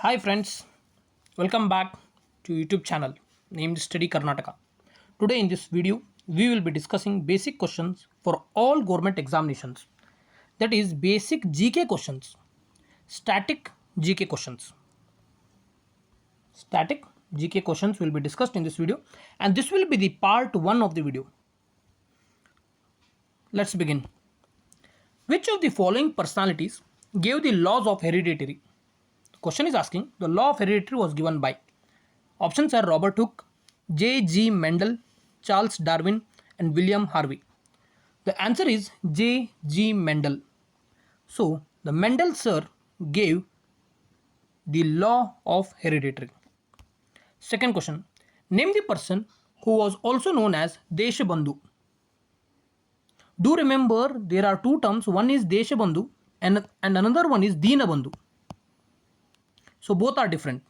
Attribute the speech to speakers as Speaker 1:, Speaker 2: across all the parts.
Speaker 1: Hi friends, welcome back to YouTube channel named Study Karnataka. Today in this video, we will be discussing basic questions for all government examinations. That is basic GK questions, static GK questions. Static GK questions will be discussed in this video and this will be the part 1 of the video. Let's begin. Which of the following personalities gave the laws of hereditary? The question is asking the law of hereditary was given by. Options are Robert Hooke, J. G. Mendel, Charles Darwin, and William Harvey. The answer is J. G. Mendel. So, the Mendel sir gave the law of hereditary. Second question. Name the person who was also known as Deshabandhu. Do remember there are two terms. One is Deshabandhu and another one is Deenabandhu. So, both are different.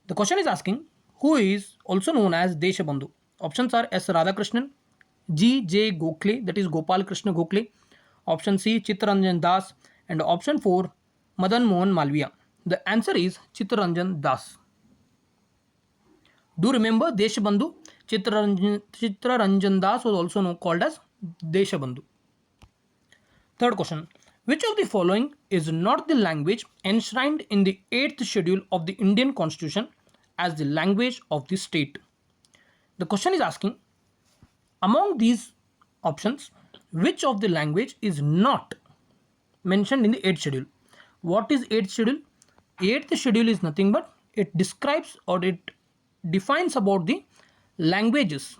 Speaker 1: The question is asking who is also known as Deshabandhu. Options are S. Radhakrishnan, G. J. Gokhale, that is Gopal Krishna Gokhale. Option C. Chittaranjan Das, and option 4. Madan Mohan Malviya. The answer is Chittaranjan Das. Do remember Deshabandhu? Chittaranjan Das was also called as Deshabandhu. Third question. Which of the following is not the language enshrined in the 8th schedule of the Indian Constitution as the language of the state? The question is asking, among these options, which of the language is not mentioned in the 8th schedule? What is 8th schedule? 8th schedule is nothing but it describes or it defines about the languages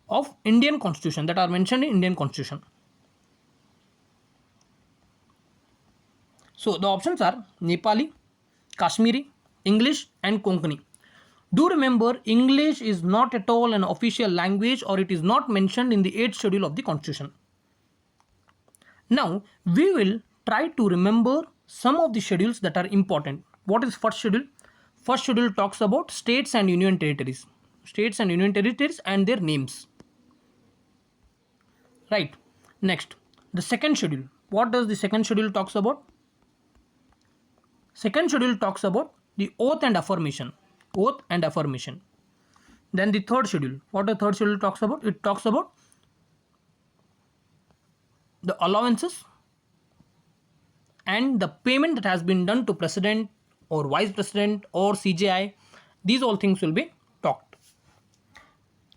Speaker 1: of Indian Constitution that are mentioned in Indian Constitution. So the options are Nepali, Kashmiri, English and Konkani. Do remember English is not at all an official language or it is not mentioned in the 8th schedule of the Constitution. Now we will try to remember some of the schedules that are important. What is first schedule? First schedule talks about states and union territories. States and union territories and their names. Right. Next, the second schedule. What does the second schedule talks about? Second schedule talks about the oath and affirmation. Oath and affirmation. Then the third schedule. What the third schedule talks about? It talks about the allowances and the payment that has been done to president or vice president or CJI. These all things will be talked.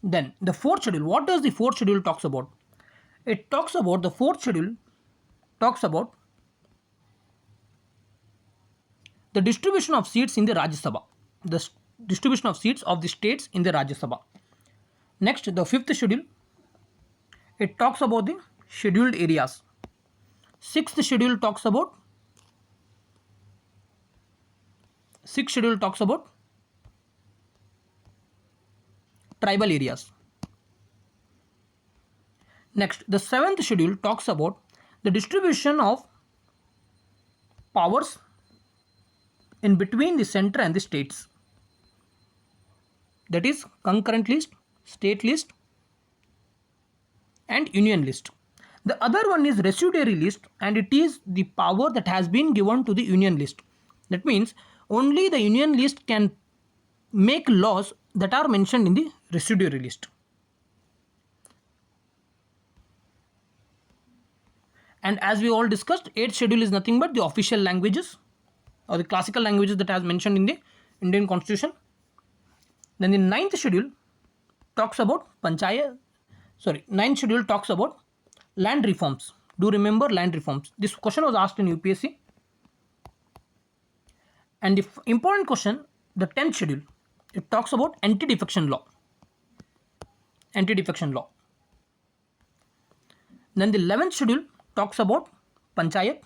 Speaker 1: Then the fourth schedule. What does the fourth schedule talks about? It talks about the fourth schedule talks about the distribution of seats in the Rajya Sabha. The distribution of seats of the states in the Rajya Sabha. Next, the fifth schedule. It talks about the scheduled areas. Sixth schedule talks about tribal areas. Next, the seventh schedule talks about the distribution of powers in between the center and the states. That is concurrent list, state list and union list. The other one is residuary list and it is the power that has been given to the union list. That means only the union list can make laws that are mentioned in the residuary list. And as we all discussed, 8th schedule is nothing but the official languages or the classical languages that has mentioned in the Indian Constitution. Then the ninth schedule talks about ninth schedule talks about land reforms. Do remember land reforms. This question was asked in UPSC. And the important question, the 10th schedule, it talks about anti-defection law. Anti-defection law. Then the 11th schedule talks about panchayat.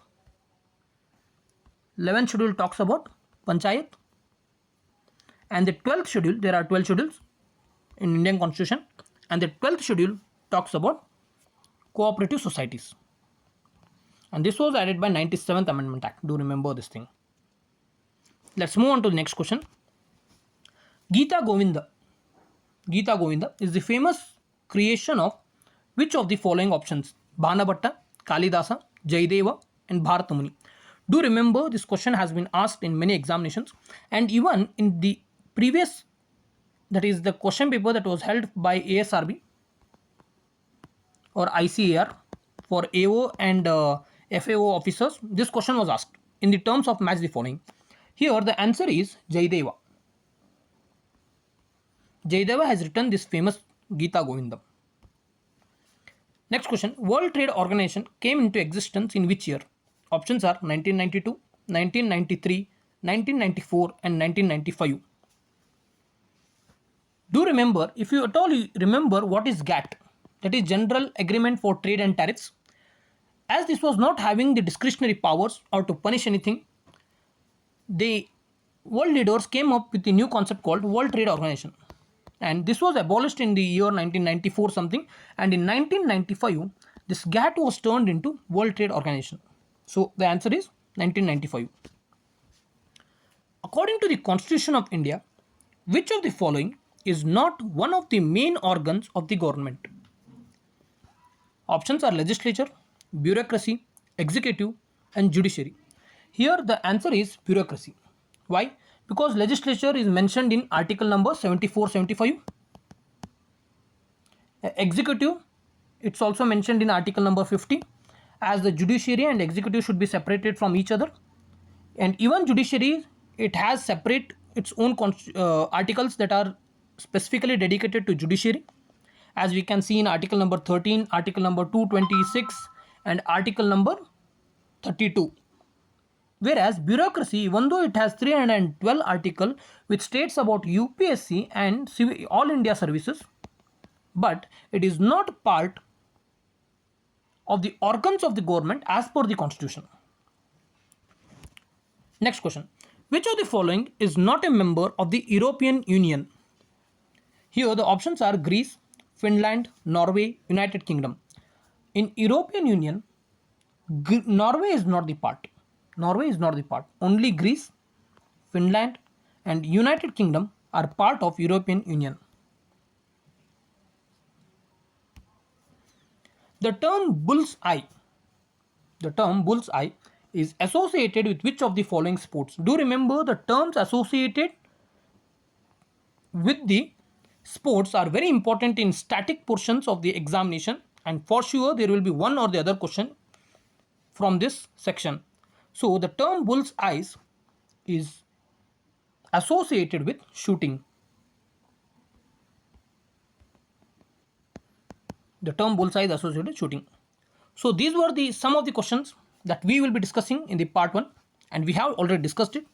Speaker 1: 11th schedule talks about panchayat. And the 12th schedule, there are 12 schedules in Indian Constitution. And the 12th schedule talks about cooperative societies. And this was added by 97th Amendment Act. Do remember this thing. Let's move on to the next question. Gita Govinda. Gita Govinda is the famous creation of which of the following options? Banabhatta, Kalidasa, Jayadeva and Bharatamuni. Do remember this question has been asked in many examinations, and even in the previous, that is the question paper that was held by ASRB or ICAR for AO and FAO officers, this question was asked in the terms of match the following. Here the answer is Jaideva. Jaideva has written this famous Gita Govindam. Next question, World Trade Organization came into existence in which year? Options are 1992, 1993, 1994 and 1995. Do remember, if you at all remember what is GATT, that is General Agreement for Trade and Tariffs, as this was not having the discretionary powers or to punish anything, the world leaders came up with a new concept called World Trade Organization. And this was abolished in the year 1994 something, and in 1995 this GATT was turned into World Trade Organization. So the answer is 1995. According to the Constitution of India, which of the following is not one of the main organs of the government? Options are legislature, bureaucracy, executive and judiciary. Here the answer is bureaucracy. Why? Because legislature is mentioned in article number 74-75. Executive, it's also mentioned in article number 50, as the judiciary and executive should be separated from each other. And even judiciary, it has separate its own articles that are specifically dedicated to judiciary, as we can see in article number 13, article number 226 and article number 32. Whereas bureaucracy, even though it has 312 article which states about UPSC and all India services, but it is not part of the organs of the government as per the constitution. Next question, which of the following is not a member of the European Union? Here the options are Greece, Finland, Norway, United Kingdom. In European Union, Norway is not the part. Norway is not the part. Only Greece, Finland and United Kingdom are part of European Union. The term bullseye is associated with which of the following sports? Do remember, the terms associated with the sports are very important in static portions of the examination, and for sure there will be one or the other question from this section. So the term bullseyes is associated with shooting. The term bullseye is associated with shooting. So these were some of the questions that we will be discussing in the part 1, and we have already discussed it.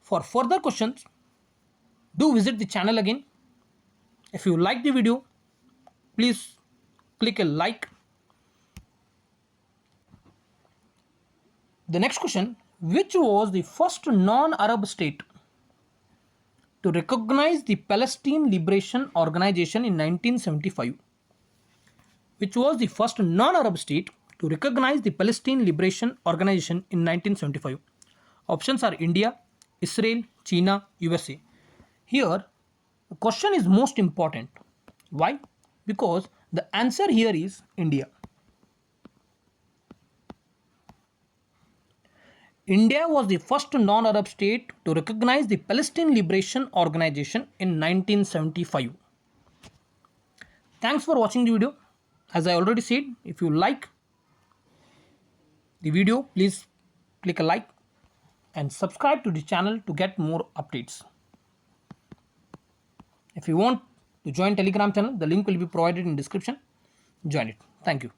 Speaker 1: For further questions, do visit the channel again. If you like the video, please click a like. The next question, which was the first non-Arab state to recognize the Palestine Liberation Organization in 1975? Which was the first non-Arab state to recognize the Palestine Liberation Organization in 1975? Options are India, Israel, China, USA. Here, the question is most important. Why? Because the answer here is India. India was the first non-Arab state to recognize the Palestine Liberation Organization in 1975. Thanks for watching the video. As I already said, if you like the video, please click a like and subscribe to the channel to get more updates. If you want to join Telegram channel, the link will be provided in description. Join it. Thank you.